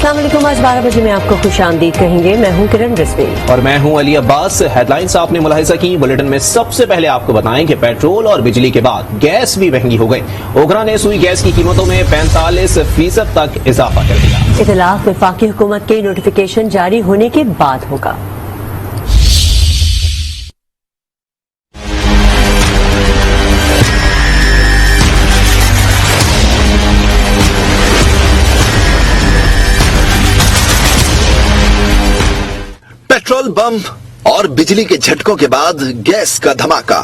अस्सलाम वालेकुम। आज 12 बजे में आपको खुश आमदीद कहेंगे। मैं हूं किरण रिजवी और मैं हूं अली अब्बास। हेडलाइंस आपने मुलाहिजा की। बुलेटिन में सबसे पहले आपको बताएं कि पेट्रोल और बिजली के बाद गैस भी महंगी हो गई। ओगरा ने सुई गैस की कीमतों में 45% तक इजाफा कर दिया। इतलाफ वफाकी हुकूमत के नोटिफिकेशन जारी होने के बाद होगा। पेट्रोल बम और बिजली के झटकों के बाद गैस का धमाका।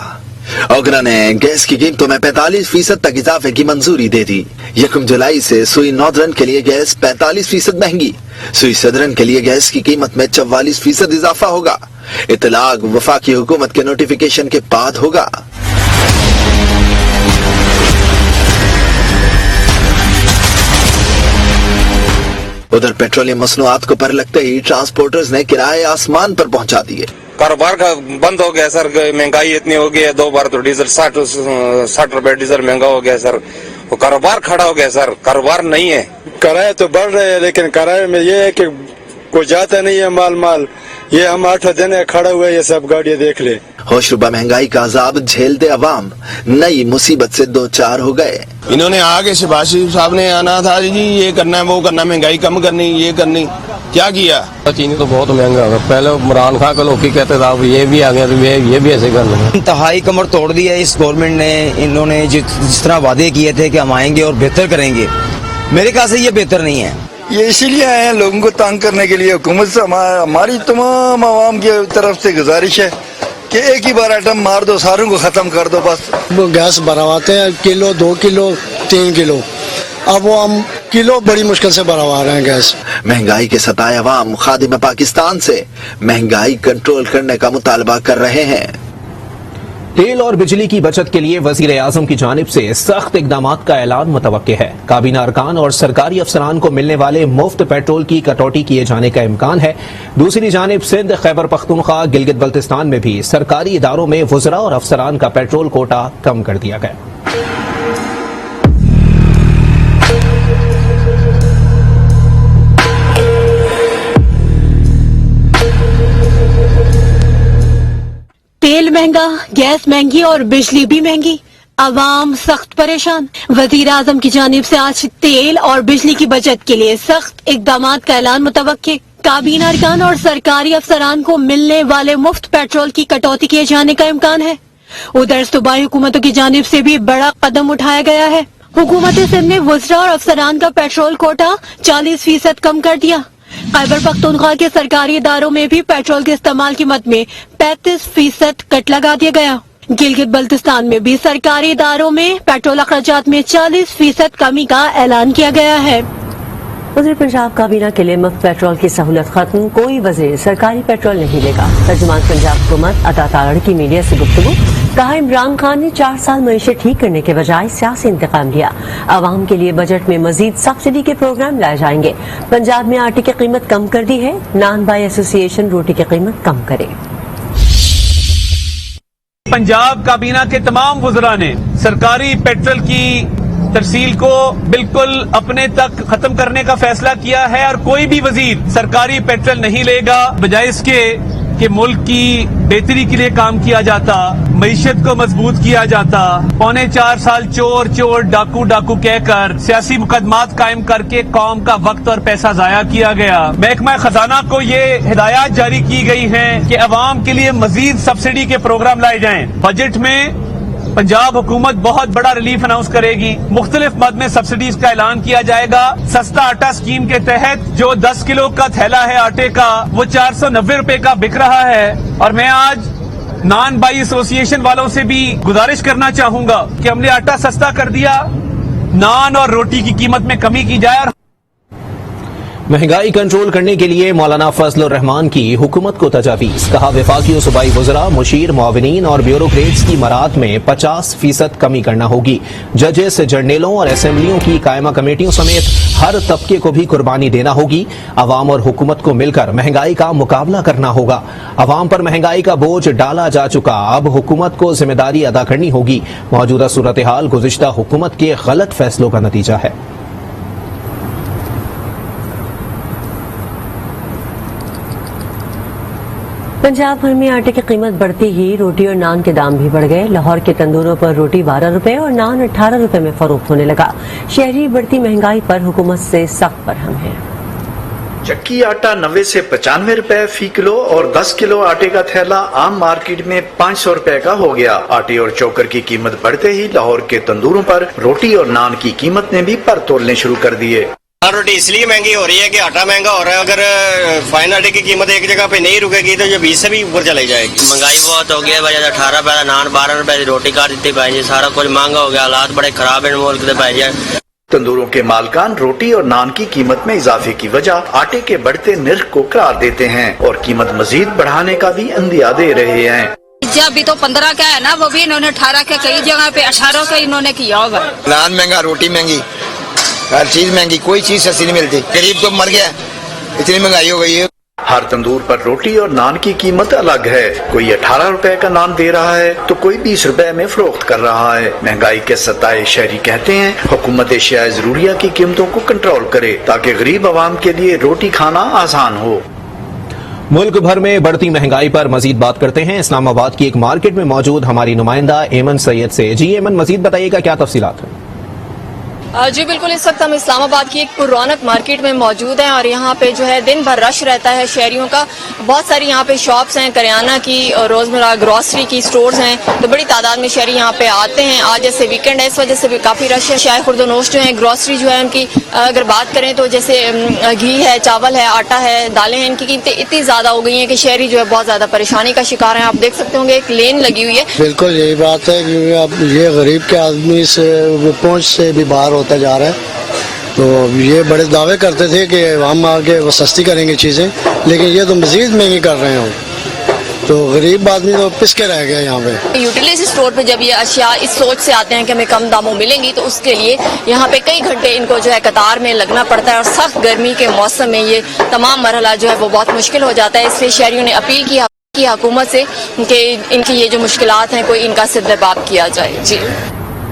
ओगरा ने गैस की कीमतों में 45% तक इजाफे की मंजूरी दे दी। 1 जुलाई से सुई नॉर्दर्न के लिए गैस 45% महंगी, सुई सदर्न के लिए गैस की कीमत में 44% इजाफा होगा। इतलाक वफाकी हुकूमत के नोटिफिकेशन के बाद होगा। उधर पेट्रोलियम मसनूआत को पर लगते ही ट्रांसपोर्टर्स ने किराए आसमान पर पहुंचा दिए। कारोबार का बंद हो गया सर, महंगाई इतनी हो गई है। 2 बार तो डीजल 60 रुपए डीजल महंगा हो गया सर। वो कारोबार खड़ा हो गया सर, कारोबार नहीं है। किराए तो बढ़ रहे हैं लेकिन किराए में ये है कि कोई जाता नहीं है माल। ये हम 8 दिन खड़ा हुए ये सब गाड़ियां देख ले। होशरुबा महंगाई का अजाब झेलते अवाम नई मुसीबत से 2-4 हो गए। इन्होंने आगे शहबाज शरीफ साहब ने आना था जी, ये करना है वो करना, महंगाई कम करनी, ये करनी, क्या किया? चीनी तो बहुत महंगा है। पहले इमरान खान को लोग कहते थे अब ये भी आ गया तो ये भी ऐसे करना है। इंतहाई कमर तोड़ दी है इस गवर्नमेंट ने। इन्होंने जिस तरह वादे किए थे कि हम आएंगे और बेहतर करेंगे, मेरे ख्याल से ये बेहतर नहीं है। ये इसीलिए आए हैं लोगों को तंग करने के लिए। हुकूमत से हमारी तमाम आवाम की तरफ से गुजारिश है कि एक ही बार आइटम मार दो, सारों को खत्म कर दो बस। वो गैस भरवाते हैं किलो, 2 किलो, 3 किलो, अब वो हम किलो बड़ी मुश्किल से भरवा रहे हैं गैस। महंगाई के सताए अवाम खादिम पाकिस्तान से महंगाई कंट्रोल करने का मुतालबा कर रहे हैं। तेल और बिजली की बचत के लिए वजीर आजम की जानिब से सख्त इकदामात का ऐलान मुतवक्के है। काबीना अरकान और सरकारी अफसरान को मिलने वाले मुफ्त पेट्रोल की कटौती किए जाने का इम्कान है। दूसरी जानिब सिंध, खैबर पख्तूनख्वा, गिलगित बल्तिस्तान में भी सरकारी इदारों में वज़रा और अफसरान का पेट्रोल कोटा कम कर दिया गया। तेल महंगा, गैस महंगी और बिजली भी महंगी, अवाम सख्त परेशान। वजीर आजम की जानिब से आज तेल और बिजली की बचत के लिए सख्त इकदामात का ऐलान मुतवक्के। काबीना अरकान और सरकारी अफसरान को मिलने वाले मुफ्त पेट्रोल की कटौती किए जाने का इम्कान है। उधर सूबाई हुकूमतों की जानिब से भी बड़ा कदम उठाया गया है। हुकूमत सिंध ने वज़रा और अफसरान का पेट्रोल कोटा 40% कम कर दिया। खैबर पख्तूनख्वा के सरकारी इदारों में भी पेट्रोल के इस्तेमाल की मद में 35% कट लगा दिया गया। गिलगित बल्तिस्तान में भी सरकारी इदारों में पेट्रोल अखराजात में 40% कमी का ऐलान किया गया है। वज़ीर पंजाब काबीना के लिए मुफ्त पेट्रोल की सहूलत खत्म, कोई वज़ीर सरकारी पेट्रोल नहीं लेगा। तर्जुमान पंजाब हुकूमत अता तारड़ की मीडिया से गुफ्तगू। कहा इमरान खान ने 4 साल मईशत ठीक करने के बजाय सियासी इंतकाम लिया। आवाम के लिए बजट में मजीद सब्सिडी के प्रोग्राम लाए जाएंगे। पंजाब में आटे की कीमत कम कर दी है। नान बाई एसोसिएशन रोटी की कीमत कम करे। पंजाब काबीना के तमाम वज़रा ने सरकारी पेट्रोल की तरसील को बिल्कुल अपने तक खत्म करने का फैसला किया है और कोई भी वजीर सरकारी पेट्रोल नहीं लेगा। बजाय इसके कि मुल्क की बेहतरी के लिए काम किया जाता, मईशत को मजबूत किया जाता। 4.25 साल चोर डाकू कहकर सियासी मुकदमात कायम करके कौम का वक्त और पैसा जाया किया गया। महकमा खजाना को ये हिदायत जारी की गई है कि अवाम के लिए मजीद सब्सिडी के प्रोग्राम लाए जाएं। बजट में पंजाब हुकूमत बहुत बड़ा रिलीफ अनाउंस करेगी। मुख्तलिफ मद में सब्सिडीज का ऐलान किया जाएगा। सस्ता आटा स्कीम के तहत जो 10 किलो का थैला है आटे का, वो 490 रुपए का बिक रहा है। और मैं आज नान बाई एसोसिएशन वालों से भी गुजारिश करना चाहूंगा कि हमने आटा सस्ता कर दिया, नान और रोटी की कीमत में कमी की जाए। महंगाई कंट्रोल करने के लिए मौलाना फजलुर रहमान की हुकूमत को तजावीज़। कहा वफाकी और सूबाई वज़रा, मुशीर, मुआविनीन और ब्यूरोक्रेट्स की मराद में 50% कमी करना होगी। जजेस, जर्नलों और असेंबलियों की कायमा कमेटियों समेत हर तबके को भी कुर्बानी देना होगी। अवाम और हुकूमत को मिलकर महंगाई का मुकाबला करना होगा। अवाम पर महंगाई का बोझ डाला जा चुका, अब हुकूमत को जिम्मेदारी अदा करनी होगी। मौजूदा सूरत हाल गुज़िश्ता हुकूमत के गलत फैसलों का नतीजा है। पंजाब भर में आटे की कीमत बढ़ती ही रोटी और नान के दाम भी बढ़ गए। लाहौर के तंदूरों पर रोटी 12 रुपए और नान 18 रुपए में फरोख्त होने लगा। शहरी बढ़ती महंगाई पर हुकूमत से सख्त बरहम है। चक्की आटा 90 से 95 रुपए फी किलो और 10 किलो आटे का थैला आम मार्केट में 500 रुपए का हो गया। आटे और चोकर की कीमत बढ़ते ही लाहौर के तंदूरों पर रोटी और नान की कीमत ने भी पर तोड़ने शुरू कर दिए। रोटी इसलिए महंगी हो रही है कि आटा महंगा हो रहा है। अगर फाइन आटे की कीमत एक जगह पे नहीं रुकेगी तो ये 20 से भी ऊपर चली जाएगी। महंगाई बहुत हो गई है भाई। 18 रुपए नान 12 रुपए की रोटी काट देती भाई। सारा कुछ महंगा हो गया। हालात बड़े खराब है मुल्क के भाई। तंदूरों के मालकान रोटी और नान की कीमत में इजाफे की वजह आटे के बढ़ते निर्ख को करार देते हैं और कीमत मजीद बढ़ाने का भी अंदिया दे रहे हैं। जब भी तो 15 का है ना, वो भी इन्होंने 18 का, कई जगह पे 18 का इन्होंने किया होगा। नान महंगा, रोटी महंगी, हर चीज महंगी, कोई चीज सस्ती नहीं मिलती। गरीब तो मर गया, इतनी महंगाई हो गई है। हर तंदूर पर रोटी और नान की कीमत अलग है। कोई 18 रुपए का नान दे रहा है तो कोई 20 रुपए में फरोख्त कर रहा है। महंगाई के सताए शहरी कहते हैं हुकूमत एशिया जरूरिया की कीमतों को कंट्रोल करे ताकि गरीब आवाम के लिए रोटी खाना आसान हो। मुल्क भर में बढ़ती महंगाई पर मजीद बात करते हैं इस्लामाबाद की एक मार्केट में मौजूद हमारी नुमाइंदा एमन सैयद से। जी एमन, मजीद बताइएगा क्या तफसीलात हैं? जी बिल्कुल, इस वक्त हम इस्लामाबाद की एक पुरौनक मार्केट में मौजूद हैं और यहाँ पे जो है दिन भर रश रहता है शहरियों का। बहुत सारी यहाँ पे शॉप्स हैं, करियाना की और रोजमर्रा ग्रॉसरी की स्टोर्स हैं, तो बड़ी तादाद में शहरी यहाँ पे आते हैं। आज जैसे वीकेंड है, इस वजह से भी काफी रश है। शाय खुर्दनोश जो है, ग्रॉसरी जो है उनकी अगर बात करें तो जैसे घी है, चावल है, आटा है, दालें हैं, इनकी कीमतें इतनी ज्यादा हो गई हैं कि शहरी जो है बहुत ज्यादा परेशानी का शिकार है। आप देख सकते होंगे एक लेन लगी हुई है। बिल्कुल यही बात है, क्योंकि अब ये गरीब के आदमी से पहुंच से भी बाहर होता जा रहा है। तो ये बड़े दावे करते थे कि हम आगे वो सस्ती करेंगे चीज़ें, लेकिन ये तो मजीद महंगी कर रहे हैं। तो गरीब आदमी तो पिस के रह गया यहाँ पे। यूटिलिटी स्टोर पे जब ये अशिया इस सोच से आते हैं कि हमें कम दामों मिलेंगी, तो उसके लिए यहाँ पे कई घंटे इनको जो है कतार में लगना पड़ता है और सख्त गर्मी के मौसम में ये तमाम मरहला जो है वो बहुत मुश्किल हो जाता है। इसलिए शहरियों ने अपील की हुकूमत से कि इनकी ये जो मुश्किलात हैं कोई इनका सिद्दबाब किया जाए। जी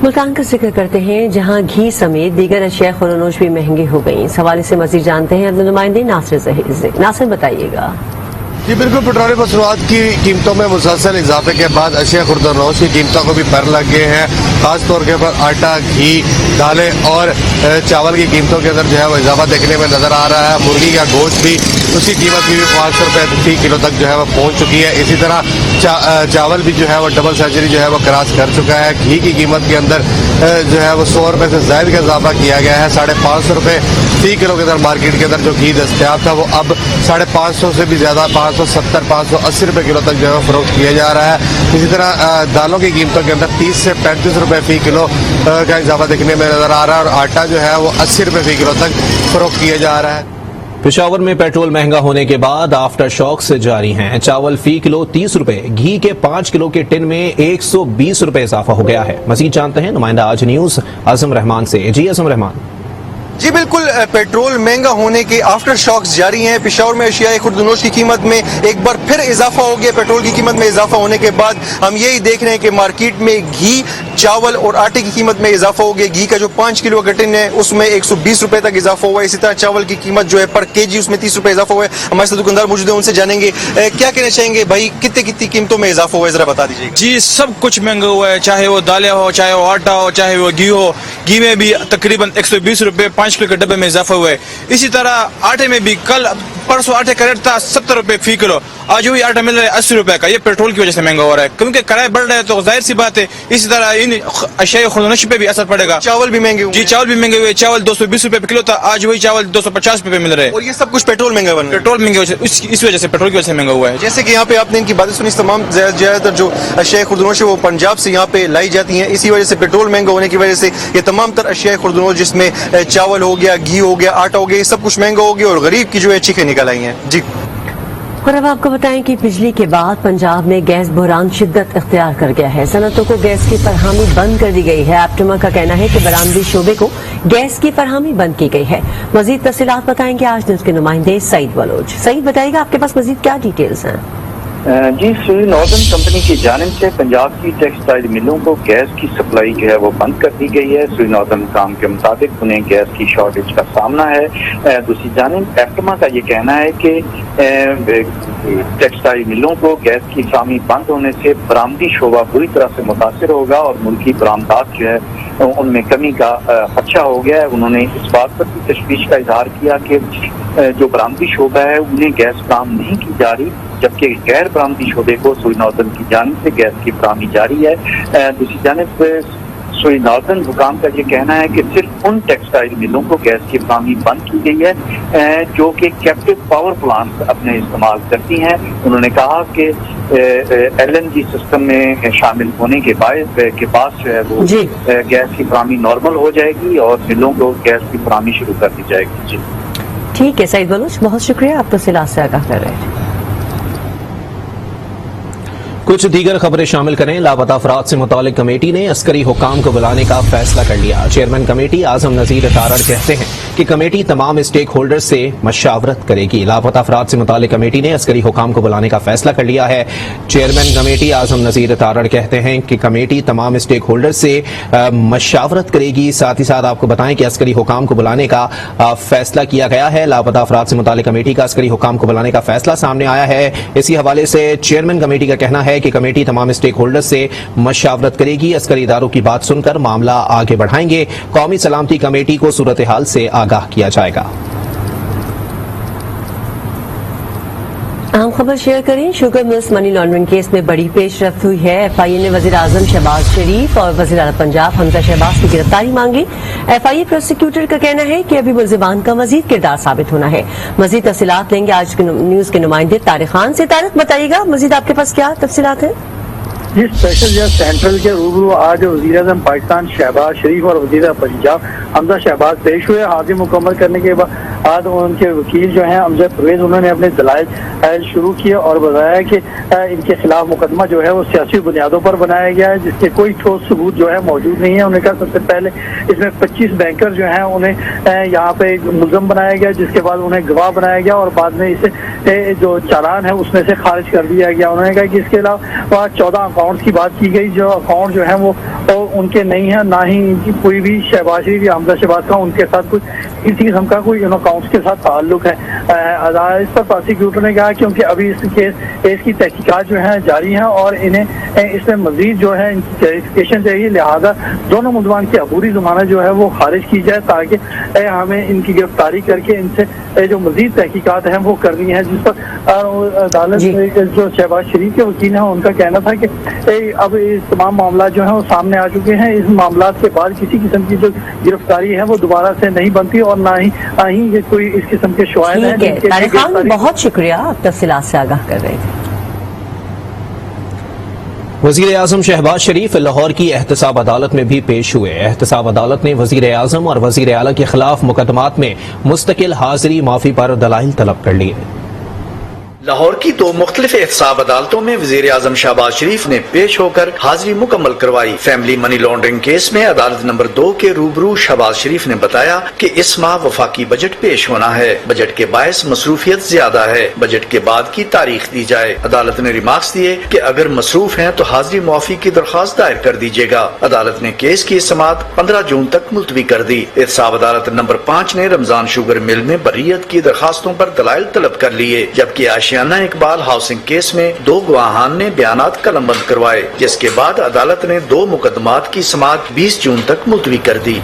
मुल्तान का जिक्र करते हैं जहां घी समेत दीगर अशिया खुरनोश भी महंगी हो गई। इस हवाले से मजीद जानते हैं अपने नुमाइंदे नासिर जहीर से। नासिर, बताइएगा। जी बिल्कुल, पेट्रोलियम मसनूआत की कीमतों में मुसलसल इजाफे के बाद अशिया खुर्दनोश की कीमतों को भी पर लग गए हैं। खास तौर के पर आटा, घी, दालें और चावल की कीमतों के अंदर जो है वो इजाफा देखने में नजर आ रहा है। मुर्गी का गोश्त भी, उसकी कीमत भी 500 रुपए फी किलो तक जो है वो पहुंच चुकी है। इसी तरह चावल भी जो है वो डबल सेंचुरी जो है वो क्रॉस कर चुका है। घी की कीमत के अंदर जो है वो 100 रुपए से ज्यादा का इजाफा किया गया है। 550 रुपए फी किलो के अंदर मार्केट के अंदर जो घी दस्तियाब था वो अब 550 से भी ज्यादा 570, 580 रुपए किलो तक जो है फरोख्त किया जा रहा है। इसी तरह दालों की कीमतों के अंदर 30 से 35 रुपए फी किलो का इजाफा देखने में नजर आ रहा है और आटा जो है वो 80 रुपए फी किलो तक फरोख्त किया जा रहा है। पेशावर में पेट्रोल महंगा होने के बाद आफ्टर शॉक से जारी हैं। चावल फी किलो 30 रुपए, घी के 5 किलो के टिन में 120 रुपए इजाफा हो गया है। मजीद जानते हैं नुमाइंदा आज न्यूज आजम रहमान से। जी आजम रहमान। जी बिल्कुल, पेट्रोल महंगा होने के आफ्टर शॉक्स जारी हैं। पेशावर में अशियाए खुर्दनोश की कीमत में एक बार फिर इजाफा हो गया। पेट्रोल की कीमत में इजाफा होने के बाद हम यही देख रहे हैं कि मार्केट में घी, चावल और आटे की कीमत में इजाफा हो गया। घी का जो 5 किलो का टिन है उसमें 120 रुपए तक इजाफा हुआ है। इसी तरह चावल की कीमत जो है पर केजी उसमें 30 रुपए इजाफा हुआ है। हमारे साथ दुकानदार मौजूद है, उनसे जानेंगे क्या कहना चाहेंगे। भाई कितनी कीमतों में इजाफा हुआ है, जरा बता दीजिए। जी सब कुछ महंगा हुआ है, चाहे वो दालें हो, चाहे वो आटा हो, चाहे वो घी हो। घी में भी तकरीबन 120 रुपए 5 किलो के डब्बे में इजाफा हुआ है। इसी तरह आटे में भी कल परसों आटे का रेट था 70 रुपए फी किलो, आज वही आटा मिल रहा है 80 रुपए का। ये पेट्रोल की वजह से महंगा हो रहा है, क्योंकि किराए बढ़ रहे हैं तो जाहिर सी बात है इसी तरह इन अशिया खुर्दनोश पे भी असर पड़ेगा। चावल भी महंगे हुए। जी चावल भी महंगे हुए। चावल 220 रुपए किलो था, आज वही चावल 250 रुपए मिल रहे हैं। और ये सब कुछ पेट्रोल महंगा बन, पेट्रोल महंगे इस वजह से, पेट्रोल की वजह से महंगा हुआ है। जैसे कि यहाँ पे आपने इनकी बातें सुनी, तमाम ज्यादातर जो अशिया खुर्दनोश है वो पंजाब से यहाँ पे लाई जाती हैं। इसी वजह से पेट्रोल महंगा होने की वजह से ये तमाम तर अशिया खुर्दनोश जिसमें चावल हो गया, घी हो गया, आटा हो गया, ये सब कुछ महंगा हो गया और गरीब की जो है चीखें निकल आई हैं। जी और अब आपको बताएं कि बिजली के बाद पंजाब में गैस बहरान शिद्दत इख्तियार कर गया है। सनतों को गैस की फरहामी बंद कर दी गई है। एप्टमा का कहना है कि बरामदी शोबे को गैस की फरहामी बंद की गई है। मजीद तफसीलात बताएंगे आज न्यूज के नुमाइंदे सईद बलोच। सईद, बताइएगा आपके पास मजीद क्या डिटेल्स हैं? جی سوئی ناردرن کمپنی کی جانب سے پنجاب کی ٹیکسٹائل ملوں کو گیس کی سپلائی جو ہے وہ بند کر دی گئی ہے. سوئی ناردرن کام کے مطابق انہیں گیس کی شارٹیج کا سامنا ہے. دوسری جانب ایپٹما کا یہ کہنا ہے کہ ٹیکسٹائل ملوں کو گیس کی فراہمی بند ہونے سے برآمدی شعبہ بری طرح سے متاثر ہوگا اور ملکی برآمدات جو ہے ان میں کمی کا خدشہ ہو گیا ہے. انہوں نے اس بات پر بھی تشویش کا اظہار کیا کہ جو برآمدی شعبہ ہے انہیں گیس فراہم نہیں کی جا رہی، جبکہ غیر برآمدی شعبے کو سوئی ناردرن کی جانب سے گیس کی فراہمی جاری ہے. دوسری جانب سوئی ناردرن حکام کا یہ کہنا ہے کہ صرف ان ٹیکسٹائل ملوں کو گیس کی فراہمی بند کی گئی ہے جو کہ کیپٹو پاور پلانٹ اپنے استعمال کرتی ہیں. انہوں نے کہا کہ LNG سسٹم میں شامل ہونے کے بعد جو ہے وہ گیس کی فراہمی نارمل ہو جائے گی اور ملوں کو گیس کی فراہمی شروع کر دی جائے گی. جی ٹھیک ہے سعید بلوچ، بہت شکریہ، آپ تفصیلات سے آگاہ کر رہے ہیں. کچھ دیگر خبریں شامل کریں. لاپتہ افراد سے متعلق کمیٹی نے عسکری حکام کو بلانے کا فیصلہ کر لیا. چیئرمین کمیٹی اعظم نذیر تارڑ کہتے ہیں کہ کمیٹی تمام اسٹیک ہولڈر سے مشاورت کرے گی. لاپتہ افراد سے متعلق کمیٹی نے عسکری حکام کو بلانے کا فیصلہ کر لیا ہے. چیئرمین کمیٹی اعظم نذیر تارڑ کہتے ہیں کہ کمیٹی تمام اسٹیک ہولڈر سے مشاورت کرے گی. ساتھ ہی ساتھ آپ کو بتائیں کہ عسکری حکام کو بلانے کا فیصلہ کیا گیا ہے. لاپتہ افراد سے متعلق کمیٹی کا عسکری حکام کو بلانے کا فیصلہ سامنے آیا ہے. اسی حوالے سے چیئرمین کمیٹی کا کہنا ہے کہ کمیٹی تمام اسٹیک ہولڈر سے مشاورت کرے گی. عسکری اداروں کی بات سن کر معاملہ آگے بڑھائیں گے. قومی سلامتی کمیٹی کو صورتحال سے آگاہ کیا جائے گا. اہم خبر شیئر کریں. Sugar mills money laundering case میں بڑی پیش رفت ہوئی ہے. FIA نے وزیر اعظم شہباز شریف اور وزیر اعلی پنجاب حمزہ شہباز کی گرفتاری مانگی. FIA پروسیکیوٹر کا کہنا ہے کہ ابھی ملزمان کا مزید کردار ثابت ہونا ہے. مزید تفصیلات لیں گے آج کے نیوز کے نمائندے طارق خان سے. طارق بتائیے گا مزید آپ کے پاس کیا تفصیلات ہیں؟ جی اسپیشل جج سینٹرل کے روبرو آج وزیر اعظم پاکستان شہباز شریف اور وزیر پنجاب حمزہ شہباز پیش ہوئے. حاضری مکمل کرنے کے بعد ان کے وکیل جو ہیں امجد پرویز، انہوں نے اپنے دلائل شروع کیے اور بتایا کہ ان کے خلاف مقدمہ جو ہے وہ سیاسی بنیادوں پر بنایا گیا ہے جس کے کوئی ٹھوس ثبوت جو ہے موجود نہیں ہے. انہوں نے کہا سب سے پہلے اس میں 25 بینکر جو ہیں انہیں یہاں پہ ملزم بنایا گیا، جس کے بعد انہیں گواہ بنایا گیا اور بعد میں اسے جو چالان ہے اس میں سے خارج کر دیا گیا. انہوں نے کہا کہ اس کے علاوہ 14 اکاؤنٹس کی بات کی گئی جو اکاؤنٹ جو ہیں وہ ان کے نہیں ہیں، نہ ہی ان کی کوئی بھی شہباز شریف یا حمزہ شہباز کا ان کے ساتھ کچھ کسی قسم کا کوئی ان اکاؤنٹس کے ساتھ تعلق ہے. اس پر پروسیکیوٹر نے کہا کیونکہ ابھی اس کیس کی تحقیقات جو ہیں جاری ہیں اور انہیں اس میں مزید جو ہے ان کی کلیریفیکیشن چاہیے، لہذا دونوں ملزمان کی عبوری ضمانت جو ہے وہ خارج کی جائے تاکہ ہمیں ان کی گرفتاری کر کے ان سے جو مزید تحقیقات ہیں وہ کرنی ہے. جس پر عدالت جو شہباز شریف کے وکیل ہیں ان کا کہنا تھا کہ اب اس تمام معاملات جو ہیں وہ سامنے آ چکے ہیں. اس معاملات کے بعد کسی قسم کی جو گرفتاری ہے وہ دوبارہ سے نہیں بنتی اور نہ ہی کوئی اس قسم کے شواہد ہیں. طارق خان بہت شکریہ، آپ تفصیلات سے آگاہ کر رہے ہیں. وزیر اعظم شہباز شریف لاہور کی احتساب عدالت میں بھی پیش ہوئے. احتساب عدالت نے وزیر اعظم اور وزیر اعلی کے خلاف مقدمات میں مستقل حاضری معافی پر دلائل طلب کر لیے. لاہور کی 2 مختلف احتساب عدالتوں میں وزیر اعظم شہباز شریف نے پیش ہو کر حاضری مکمل کروائی. فیملی منی لانڈرنگ کیس میں عدالت نمبر 2 کے روبرو شہباز شریف نے بتایا کہ اس ماہ وفاقی بجٹ پیش ہونا ہے. بجٹ کے باعث مصروفیت زیادہ ہے، بجٹ کے بعد کی تاریخ دی جائے. عدالت نے ریمارکس دیے کہ اگر مصروف ہیں تو حاضری معافی کی درخواست دائر کر دیجیے گا. عدالت نے کیس کی سماعت 15 جون تک ملتوی کر دی. احتساب عدالت نمبر 5 نے رمضان شوگر مل میں بریت کی درخواستوں پر دلائل طلب کر لیے، جبکہ آشیانہ اقبال ہاؤسنگ کیس میں 2 گواہان نے بیانات قلم بند کروائے، جس کے بعد عدالت نے 2 مقدمات کی سماعت 20 جون تک ملتوی کر دی.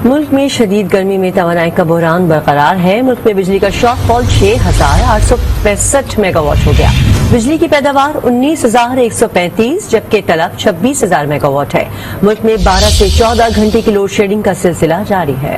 ملک میں شدید گرمی میں توانائی کا بحران برقرار ہے. ملک میں بجلی کا شارٹ فال 6,865 میگا واٹ ہو گیا. بجلی کی پیداوار 19,135 جبکہ طلب 26,000 میگا واٹ ہے. ملک میں 12 سے 14 گھنٹے کی لوڈ شیڈنگ کا سلسلہ جاری ہے.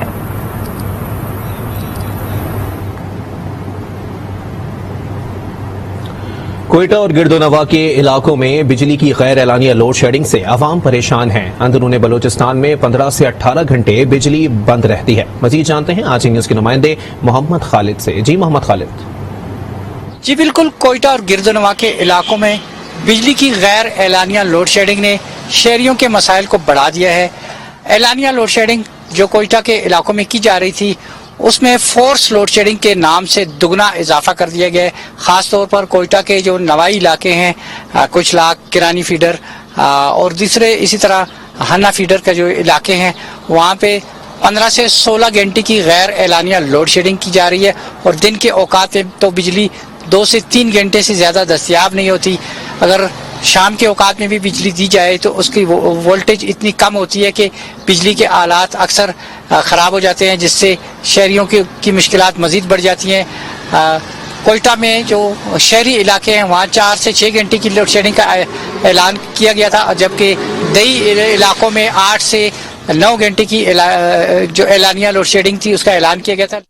کوئٹہ اور گرد و نواح کے علاقوں میں بجلی کی غیر اعلانیہ لوڈ شیڈنگ سے عوام پریشان ہیں. اندرون بلوچستان میں 15 سے 18 گھنٹے بجلی بند رہتی ہے. مزید جانتے ہیں آج نیوز کے نمائندے محمد خالد سے. جی محمد خالد. جی بالکل، کوئٹہ اور گرد و نواح کے علاقوں میں بجلی کی غیر اعلانیہ لوڈ شیڈنگ نے شہریوں کے مسائل کو بڑھا دیا ہے. اعلانیہ لوڈ شیڈنگ جو کوئٹہ کے علاقوں میں کی جا رہی تھی उसमें फोर्स लोड शेडिंग के नाम से दुगना इजाफा कर दिया गया है। ख़ास तौर पर कोयटा के जो नवाई इलाके हैं, कुछ लाख किरानी फीडर और दूसरे इसी तरह हन्ना फीडर के जो इलाके हैं वहाँ पे 15 से 16 घंटे की गैर एलानिया लोड शेडिंग की जा रही है और दिन के औकात में तो बिजली 2 से 3 घंटे से ज़्यादा दस्तयाब नहीं होती। अगर शाम के औकात में भी बिजली दी जाए तो उसकी वोल्टेज इतनी कम होती है कि बिजली के आलात अक्सर ख़राब हो जाते हैं, जिससे शहरियों की मुश्किलात मज़ीद बढ़ जाती हैं। कोयटा में जो शहरी इलाके हैं वहाँ 4 से 6 घंटे की लोड शेडिंग का ऐलान किया गया था, जबकि दही इलाकों में 8 से 9 घंटे की जो एलानिया लोड शेडिंग थी उसका ऐलान किया गया था।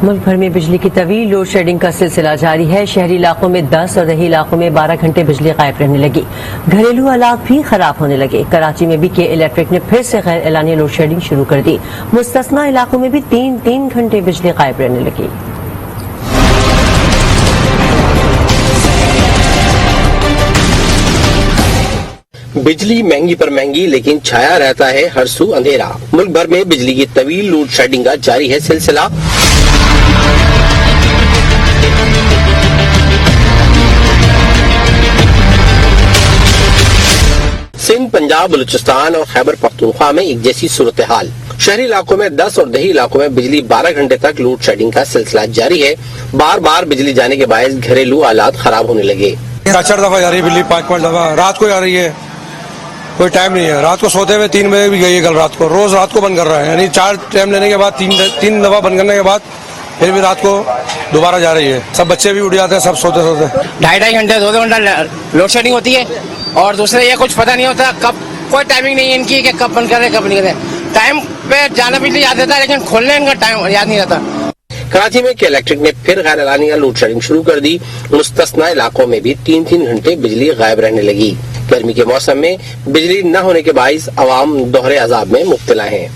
मुल्क भर में बिजली की तवील लोड शेडिंग का सिलसिला जारी है। शहरी इलाकों में 10 और दही इलाकों में 12 घंटे बिजली गायब रहने लगी। घरेलू हालात भी खराब होने लगे। कराची में भी के इलेक्ट्रिक ने फिर से गैर एलानिया लोड शेडिंग शुरू कर दी। मुस्तस्ना इलाकों में भी 3-3 घंटे बिजली गायब रहने लगी। बिजली महंगी पर महंगी, लेकिन छाया रहता है हर सू अंधेरा। मुल्क भर में बिजली की तवील लोड शेडिंग का जारी है सिलसिला। सिंध, पंजाब, बलूचिस्तान और खैबर पख्तूनख्वा में एक जैसी सूरत हाल। शहरी इलाकों में 10 और दही इलाकों में बिजली 12 घंटे तक लोड शेडिंग का सिलसिला जारी है। बार बार बिजली जाने के बायस घरेलू हालात खराब होने लगे। 4 दफा जा रही है बिजली, 5-5 दफा रात को जा रही है, कोई टाइम नहीं है। रात को सोते हुए 3 बजे भी गई है कल रात को। रोज रात को बंद कर रहा है, यानी 4 टाइम लेने के बाद 3 दफा बंद करने के बाद फिर भी रात को दोबारा जा रही है। सब बच्चे भी उठ जाते हैं, सब सोते सोते 2.5 घंटे 2 घंटा लोड शेडिंग होती है। और दूसरे ये कुछ पता नहीं होता कब, कोई टाइमिंग नहीं है इनकी कि कब बंद करें कब नहीं करें। टाइम पे जाना बिजली याद रहता है, लेकिन खोलने इनका टाइम याद नहीं रहता। कराची में के इलेक्ट्रिक ने फिर गैर एलानिया लोड शेडिंग शुरू कर दी। मुस्तस्ना इलाकों में भी 3-3 घंटे बिजली गायब रहने लगी। गर्मी के मौसम में बिजली न होने के बाइस अवाम दोहरे अजाब में मुब्तला हैं।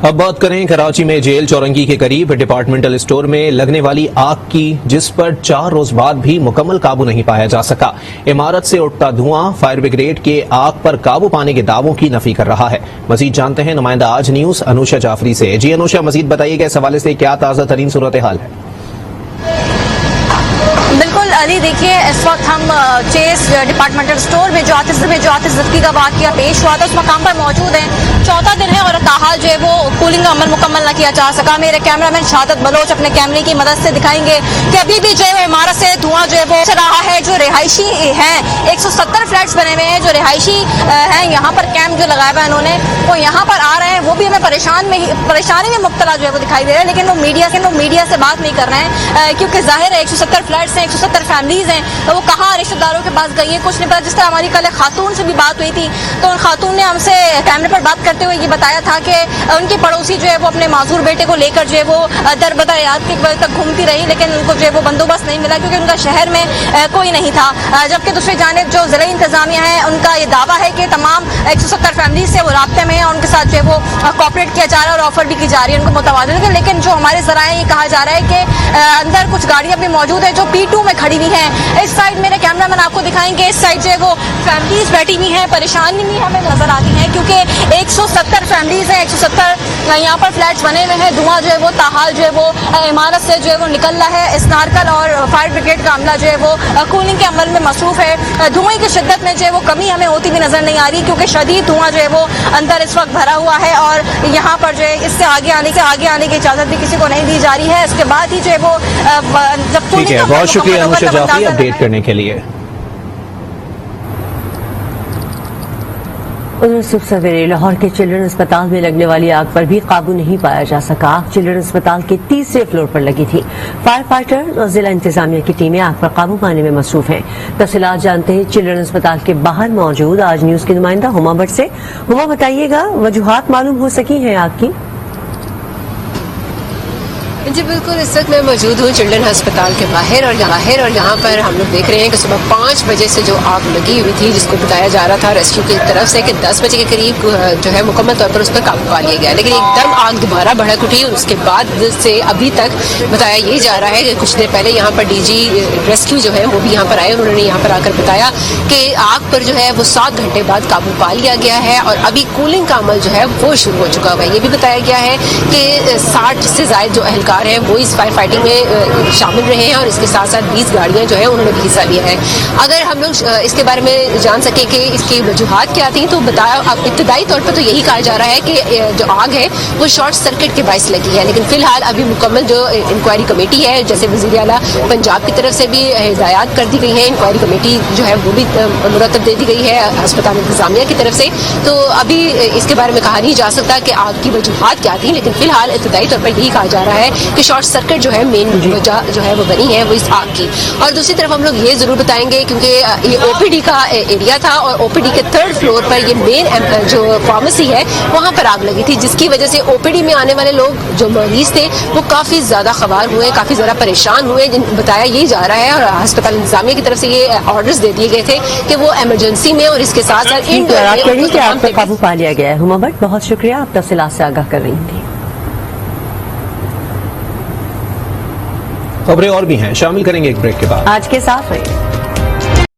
अब बात करें कराची में जेल चौरंगी के करीब डिपार्टमेंटल स्टोर में लगने वाली आग की, जिस पर 4 रोज बाद भी मुकम्मल काबू नहीं पाया जा सका। इमारत से उठता धुआं फायर ब्रिगेड के आग पर काबू पाने के दावों की नफी कर रहा है। मजीद जानते हैं नुमाइंदा आज न्यूज अनुषा जाफरी से। जी अनुषा, मजीद बताइएगा इस हवाले से क्या ताज़ा तरीन सूरत हाल है? बिल्कुल अली, देखिए इस वक्त हम चेस डिपार्टमेंटल स्टोर में जो आतिश ज़ख्मी का वाक़या पेश हुआ था उस मकाम पर मौजूद हैं। 4था दिन है और ताहाल जो है वो कूलिंग का अमल मुकम्मल न किया जा सका। मेरे कैमरामैन शहादत बलोच अपने कैमरे की मदद से दिखाएंगे कि अभी भी जो है इमारत से धुआं जो है वो रहा है। जो रिहायशी हैं 170 फ्लैट्स बने हुए हैं, जो रिहायशी हैं यहाँ पर कैंप जो लगाया हुआ है इन्होंने, वो यहाँ पर आ रहे हैं। वो भी हमें परेशानी में मुब्तला जो है वो दिखाई दे रहा है, लेकिन वो मीडिया से बात नहीं कर रहे हैं क्योंकि जाहिर है 170 फ्लैट्स हैं, 170 फैमिलीज हैं, तो वो कहाँ रिश्तेदारों के पास गई है कुछ नहीं पता। जिस तरह हमारी कल खातून से भी बात हुई थी तो उन खातून ने हमसे कैमरे पर बात करते हुए ये बताया था कि उनकी पड़ोसी जो है वो अपने माजूर बेटे को लेकर जो है वो दर-बदर रात के बजे तक घूमती रही, लेकिन उनको जो है वो बंदोबस्त नहीं मिला क्योंकि उनका शहर में कोई नहीं था। जबकि दूसरी जानिब जो ज़िला इंतजामिया है उनका ये दावा है कि तमाम 170 फैमिली से वो राब्ते में है और उनके साथ जो है वो कॉपरेट किया जा रहा है और ऑफर भी की जा रही है उनको मुतबादिल। लेकिन जो हमारे ज़राए ये कहा जा रहा है कि अंदर कुछ गाड़ियाँ भी मौजूद है जो P2 में खड़ी हुई हैं। इस साइड मेरे कैमरामैन आपको दिखाएंगे, इस साइड जो है वो फैमिलीज बैठी हुई हैं, परेशानी भी हमें नजर आती है क्योंकि 170 फैमिलीज हैं, 170 यहाँ पर फ्लैट्स बने हुए हैं। धुआं जो है वो ताहाल जो है वो इमारत से जो है वो निकल रहा है। स्नारकल और फायर ब्रिगेड का अमला जो है वो कूलिंग के अमल में मसरूफ है। धुएं की शिद्दत में जो है वो कमी हमें होती भी नजर नहीं आ रही क्योंकि शदीद धुआं जो है वो अंदर इस वक्त भरा हुआ है और यहाँ पर जो है इससे आगे आने की इजाजत भी किसी को नहीं दी जा रही है। इसके बाद ही जो है वो जब ठीक है, बहुत शुक्रिया अनुषा जाफरी अपडेट करने के लिए। उधर सुबह सवेरे लाहौर के चिल्ड्रन अस्पताल में लगने वाली आग पर भी काबू नहीं पाया जा सका। आग चिल्ड्रन अस्पताल के 3रे फ्लोर पर लगी थी। फायर फाइटर और जिला इंतजामिया की टीमें आग पर काबू पाने में मसरूफ हैं। तफसीलात जानते हैं चिल्ड्रन अस्पताल के बाहर मौजूद आज न्यूज की नुमाइंदा हुमा भट्ट से। हुमा, बताइएगा वजूहात मालूम हो सकी हैं आग की? जी बिल्कुल, इस वक्त मैं मौजूद हूँ चिल्ड्रन अस्पताल के बाहर और यहाँ पर हम लोग देख रहे हैं कि सुबह 5 बजे से जो आग लगी हुई थी, जिसको बताया जा रहा था रेस्क्यू की तरफ से कि 10 बजे के करीब जो है मुकम्मल तौर पर उस पर काबू पा लिया गया, लेकिन एकदम आग दोबारा भड़क उठी और उसके बाद से अभी तक बताया ये जा रहा है कि कुछ देर पहले यहाँ पर DG रेस्क्यू जो है वो भी यहाँ पर आए। उन्होंने यहाँ पर आकर बताया कि आग पर जो है वो 7 घंटे बाद काबू पा लिया गया है और अभी कूलिंग का अमल जो है वो शुरू हो चुका हुआ है। ये भी बताया गया है कि 60 से ज़ायद जो एहलकार हैं वो इस फायर फाइटिंग में शामिल रहे हैं और इसके साथ साथ 20 गाड़ियाँ जो हैं उन्होंने भी हिस्सा लिया है। अगर हम लोग इसके बारे में जान सके कि इसकी वजूहात क्या थी, तो बताया अब इब्तदाई तौर पर तो यही कहा जा रहा है कि जो आग है वो शॉर्ट सर्किट के बायस लगी है, लेकिन फिलहाल अभी मुकम्मल जो इंक्वायरी कमेटी है, जैसे वज़ीर आला पंजाब की तरफ से भी हिदायत कर दी गई है, इंक्वायरी कमेटी जो है वो भी मुरतब दे दी गई है अस्पताल इंतजामिया की तरफ से, तो अभी इसके बारे में कहा नहीं जा सकता कि आग की वजूहात क्या थी, लेकिन फिलहाल इब्तदाई तौर पर यही कहा जा रहा है कि शॉर्ट सर्किट जो है मेन वजह जो है वो बनी है वो इस आग की। और दूसरी तरफ हम लोग ये जरूर बताएंगे क्योंकि ये OPD का एरिया था और OPD के 3rd फ्लोर पर ये मेन जो फार्मेसी है वहाँ पर आग लगी थी, जिसकी वजह से OPD में आने वाले लोग जो मरीज थे वो काफ़ी ज़्यादा खबार हुए, काफ़ी ज़्यादा परेशान हुए। बताया ये जा रहा है और अस्पताल इंतजामिया की तरफ से ये ऑर्डर्स दे दिए गए थे कि वो एमरजेंसी में और इसके साथ साथ आग पर काबू पा लिया गया है। हुमा भट्ट, बहुत शुक्रिया, आप तफसीलात से आगाह कर रही थी। खबरें और भी हैं, शामिल करेंगे एक ब्रेक के बाद। आज के साथ रहिए।